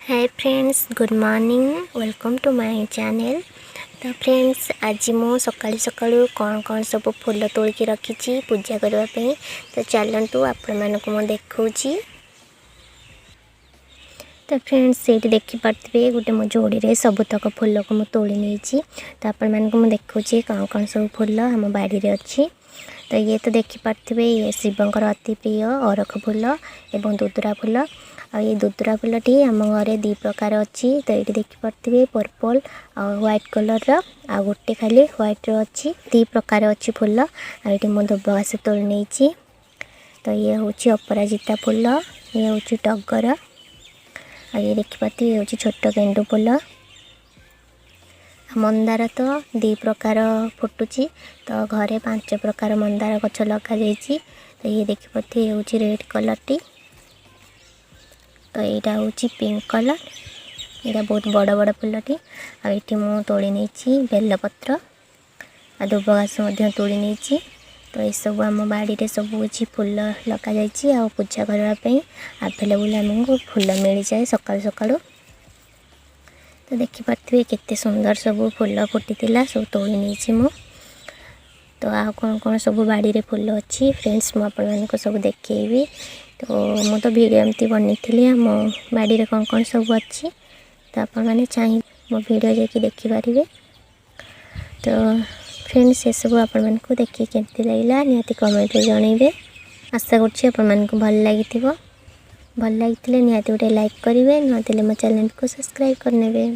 Hi friends, good morning. Welcome to my channel. तो friends, आज मु सकाळू सकाळू कौन कौन सब फूल तोलिकी रखी पूजा करने। तो चलतु आपण मानक मु देखौची। तो फ्रेंड्स, ये देखिपे गोटे मो जोड़ी रे सबुतक फूल को मु तोली नहीं। तो आपण मानक मु देखौची कौन कौन सब फूल हम बाड़ी रे अच्छी। तो ये तो देखिपे ये शिवंकर अति प्रिय अरख फूल एवं दुदुरा फूल। आ ये दुदुरा फूलटी आम घरे दी प्रकार अच्छी। तो ये देखिपे पर्पल आ व्हाइट कलर आ गोटे खाली व्हाइट अच्छी। दी प्रकार अच्छी फूल। आठी मो दुबघास तोड़ नहीं। तो ये हूँ अपराजिता फूल, ये हूँ टगर। आ ये देखिपे ये हूँ छोट गेंडु फूल। मंदार तो दी प्रकार फुटुची। तो घरे 5 प्रकार मंदार गछ लगा जाइए। तो ये देखिपे ये हूँ रेड कलर टी। तो यहाँ हूँ पिंक कलर। यहाँ बहुत बड़ बड़ फूलटी। आठी मु तोड़ी नहीं बेलपत्र आ दुबघास तोड़ी नहीं। तो ये सब आम बाड़ी सब किसी फूल लगा जाइए। आ पूजा करने आभेलेबुल आमको फूल मिल जाए सकाळु सकाळु। तो देखिपे केते सुंदर सब फूल फुटी सब तोड़ी नहीं मु। तो आ कौन कौन सब बाड़ी रे फूल अच्छी फ्रेंड्स मु आपको सब देखी। तो मु तो वीडियो एमती बनी आम बाड़ी रे कौन कौन सब अच्छी। तो आप मैंने चाहिए मो वीडियो जाकि देखिपारे। तो फ्रेंड्स, ये सब आपण मानक देखिए केमती लगला निहाती कमेंट रे जणैबे। आशा करछि आपण मानक भल लागिथिबो। भल लागिथिले निहाती गोटे लाइक करेंगे, नथिले मो चैनल को सब्सक्राइब करनेबे।